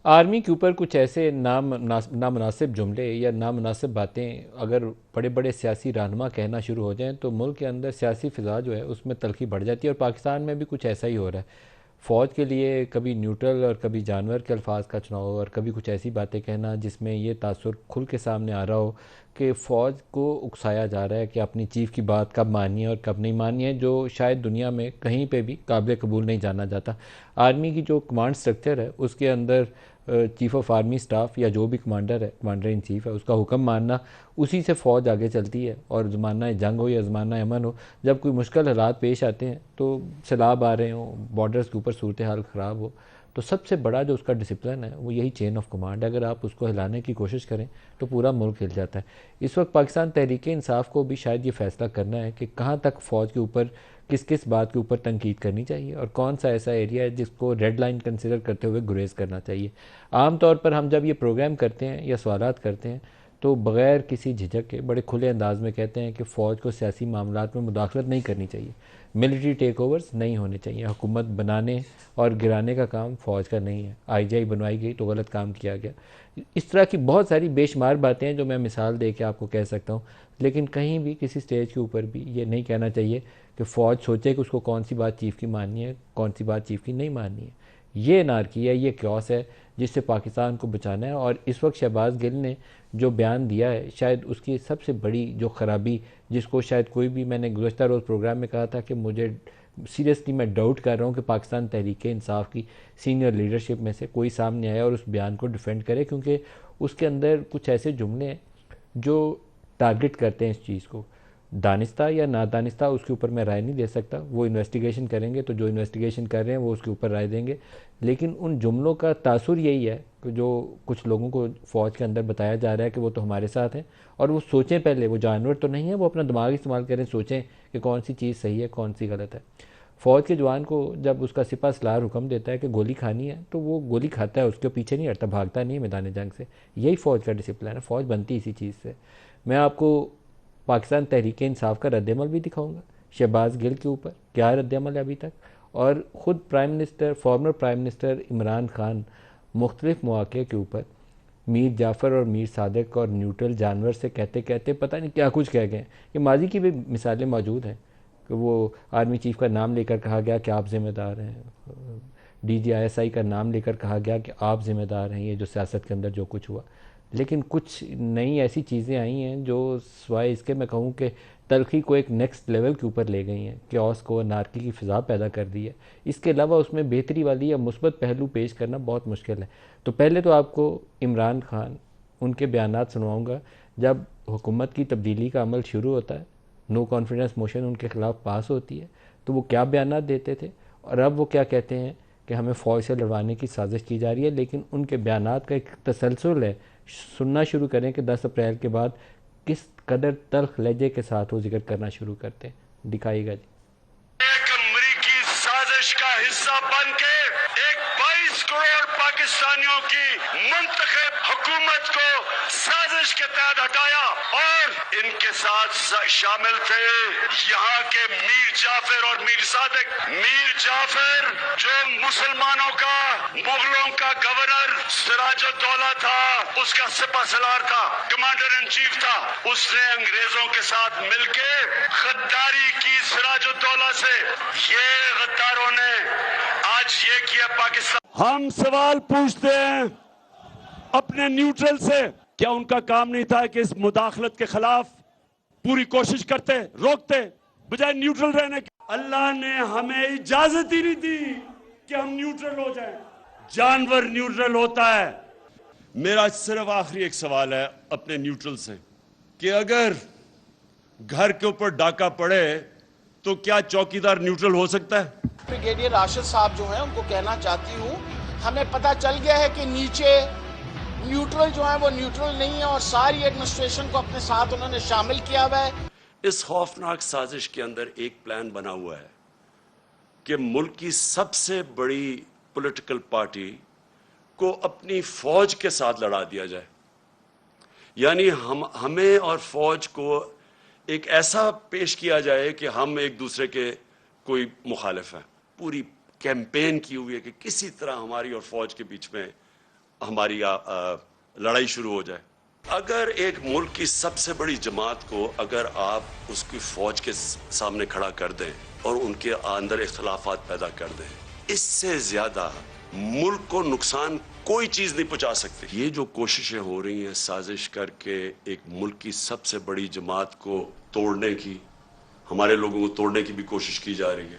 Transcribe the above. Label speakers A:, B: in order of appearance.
A: Army के ऊपर कुछ ऐसे नामुनासिब जुमले या नामुनासिब बातें अगर बड़े बड़े सियासी रहनुमा कहना शुरू हो जाएं तो मुल्क के अंदर सियासी फ़िज़ा जो है उसमें तलखी बढ़ जाती है, और पाकिस्तान में भी कुछ ऐसा ही हो रहा है। फ़ौज के लिए कभी न्यूट्रल और कभी जानवर के अल्फाज का चुनाव, और कभी कुछ ऐसी बातें कहना जिसमें ये तासुर खुल के सामने आ रहा हो कि फ़ौज को उकसाया जा रहा है कि अपनी चीफ़ की बात कब मानिए और कब नहीं मानिए, जो शायद दुनिया में कहीं पे भी काबिल कबूल नहीं जाना जाता। आर्मी की जो कमांड स्ट्रक्चर है उसके अंदर चीफ़ ऑफ आर्मी स्टाफ या जो भी कमांडर है, कमांडर इन चीफ़ है, उसका हुक्म मानना, उसी से फ़ौज आगे चलती है। और ज़माना जंग हो या ज़माना अमन हो, जब कोई मुश्किल हालात पेश आते हैं, तो सैलाब आ रहे हों, बॉर्डर्स के ऊपर सूरत हाल ख़राब हो, तो सबसे बड़ा जो उसका डिसिप्लिन है वो यही चेन ऑफ कमांड। अगर आप उसको हिलाने की कोशिश करें तो पूरा मुल्क हिल जाता है। इस वक्त पाकिस्तान तहरीक इंसाफ को भी शायद ये फ़ैसला करना है कि कहाँ तक फ़ौज के ऊपर किस किस बात के ऊपर तनकीद करनी चाहिए और कौन सा ऐसा एरिया है जिसको रेड लाइन कंसिडर करते हुए गुरेज करना चाहिए। आम तौर पर हम जब ये प्रोग्राम करते हैं या सवालात करते हैं तो बग़ैर किसी झिझक के बड़े खुले अंदाज में कहते हैं कि फ़ौज को सियासी मामलात में मुदाखलत नहीं करनी चाहिए, मिलिट्री टेक ओवर्स नहीं होने चाहिए, हुकूमत बनाने और गिराने का काम फ़ौज का नहीं है, आईजीआई बनवाई गई तो गलत काम किया गया। इस तरह की बहुत सारी बेशुमार बातें हैं जो मैं मिसाल दे के आपको कह सकता हूँ। लेकिन कहीं भी किसी स्टेज के ऊपर भी ये नहीं कहना चाहिए कि फ़ौज सोचे कि उसको कौन सी बात चीफ़ की माननी है, कौन सी बात चीफ़ की नहीं माननी है। ये नारकी है, ये क्योस है जिससे पाकिस्तान को बचाना है। और इस वक्त शहबाज गिल ने जो बयान दिया है, शायद उसकी सबसे बड़ी जो ख़राबी, जिसको शायद कोई भी, मैंने गुज़श्ता रोज़ प्रोग्राम में कहा था कि मुझे सीरियसली मैं डाउट कर रहा हूँ कि पाकिस्तान तहरीक इंसाफ की सीनियर लीडरशिप में से कोई सामने आया और उस बयान को डिफेंड करे, क्योंकि उसके अंदर कुछ ऐसे जुमले हैं जो टारगेट करते हैं इस चीज़ को। दानिस्ता या नादानिस्ता उसके ऊपर मैं राय नहीं दे सकता, वो इन्वेस्टिगेशन करेंगे तो जो इन्वेस्टिगेशन कर रहे हैं वो उसके ऊपर राय देंगे। लेकिन उन जुमलों का तासुर यही है कि जो कुछ लोगों को फ़ौज के अंदर बताया जा रहा है कि वो तो हमारे साथ हैं, और वो सोचें पहले, वो जानवर तो नहीं है, वो अपना दिमाग इस्तेमाल करें, सोचें कि कौन सी चीज़ सही है कौन सी गलत है। फ़ौज के जवान को जब उसका सिपा सलार हुक्म देता है कि गोली खानी है तो वो गोली खाता है, उसके पीछे नहीं हटता, भागता नहीं है मैदान जंग से। यही फ़ौज का डिसिप्लिन है, फ़ौज बनती इसी चीज़ से। मैं आपको पाकिस्तान तहरीक इंसाफ का रद्दमल भी दिखाऊंगा शहबाज गिल के ऊपर, क्या रद्दमल है अभी तक। और ख़ुद prime minister, former prime minister Imran Khan मुख्तलिफ मौक़े के ऊपर मीर जाफ़र और मीर सादिक और न्यूट्रल जानवर से कहते कहते पता नहीं क्या कुछ कह गए। ये माजी की भी मिसालें मौजूद हैं कि वो आर्मी चीफ़ का नाम लेकर कहा गया कि आप ज़िम्मेदार हैं, DGISI का नाम लेकर कहा गया कि आप ज़िम्मेदार हैं ये जो सियासत के अंदर जो कुछ हुआ। लेकिन कुछ नई ऐसी चीज़ें आई हैं जो सिवाय इसके मैं कहूँ कि तलखी को एक नेक्स्ट लेवल के ऊपर ले गई हैं, क्योस को, नारकी की फ़िज़ा पैदा कर दी है। इसके अलावा उसमें बेहतरी वाली या मुस्बत पहलू पेश करना बहुत मुश्किल है। तो पहले तो आपको इमरान खान उनके बयानात सुनवाऊँगा जब हुकूमत की तब्दीली का अमल शुरू होता है, नो कॉन्फिडेंस मोशन उनके ख़िलाफ़ पास होती है, तो वो क्या बयानात देते थे और अब वो क्या कहते हैं कि हमें फ़ौज से लड़वाने की साजिश की जा रही है। लेकिन उनके बयानात का एक तसलसल है, सुनना शुरू करें कि 10 अप्रैल के बाद किस कदर तल्ख लहजे के साथ वो जिक्र करना शुरू करते हैं। दिखाइएगा जी।
B: एक अमरीकी साजिश का हिस्सा बन के एक 22 करोड़ पाकिस्तानियों की मुंतखब हुकूमत को साजिश के तहत हटाया और इनके साथ शामिल थे यहाँ के मीर जाफर और मीर सादिक। मीर जाफर जो मुसलमानों का, मुगलों का गवर्नर सिराजुद्दौला था, उसका सिपा सलार था, कमांडर इन चीफ था, उसने अंग्रेजों के साथ मिलके गद्दारी की सिराजुद्दौला से। ये गद्दारों ने आज ये किया पाकिस्तान।
C: हम सवाल पूछते हैं अपने न्यूट्रल से, क्या उनका काम नहीं था कि इस मुदाखलत के खिलाफ पूरी कोशिश करते, रोकते, बजाय न्यूट्रल रहने के? अल्लाह ने हमें इजाजत ही नहीं दी कि हम न्यूट्रल हो जाएं। जानवर न्यूट्रल होता है। मेरा सिर्फ आखिरी एक सवाल है अपने न्यूट्रल से कि अगर घर के ऊपर डाका पड़े तो क्या चौकीदार न्यूट्रल हो सकता है?
D: ब्रिगेडियर राशिद साहब जो हैं उनको कहना चाहती हूँ, हमें पता चल गया है कि नीचे न्यूट्रल जो है वो न्यूट्रल नहीं है और सारी एडमिनिस्ट्रेशन को अपने साथ उन्होंने शामिल किया हुआ है।
C: इस खौफनाक साजिश के अंदर एक प्लान बना हुआ है कि मुल्क की सबसे बड़ी पॉलिटिकल पार्टी को अपनी फौज के साथ लड़ा दिया जाए। यानी हमें और फौज को एक ऐसा पेश किया जाए कि हम एक दूसरे के कोई मुखालिफ हैं। पूरी कैंपेन की हुई है कि किसी तरह हमारी और फौज के बीच में
B: हमारी लड़ाई शुरू हो जाए। अगर एक मुल्क की सबसे बड़ी जमात को अगर आप उसकी फौज के सामने खड़ा कर दें और उनके अंदर इख्तलाफात पैदा कर दें, इससे ज्यादा मुल्क को नुकसान कोई चीज नहीं पहुंचा सकती। ये जो कोशिशें हो रही हैं साजिश करके एक मुल्क की सबसे बड़ी जमात को तोड़ने की, हमारे लोगों को तोड़ने की भी कोशिश की जा रही है।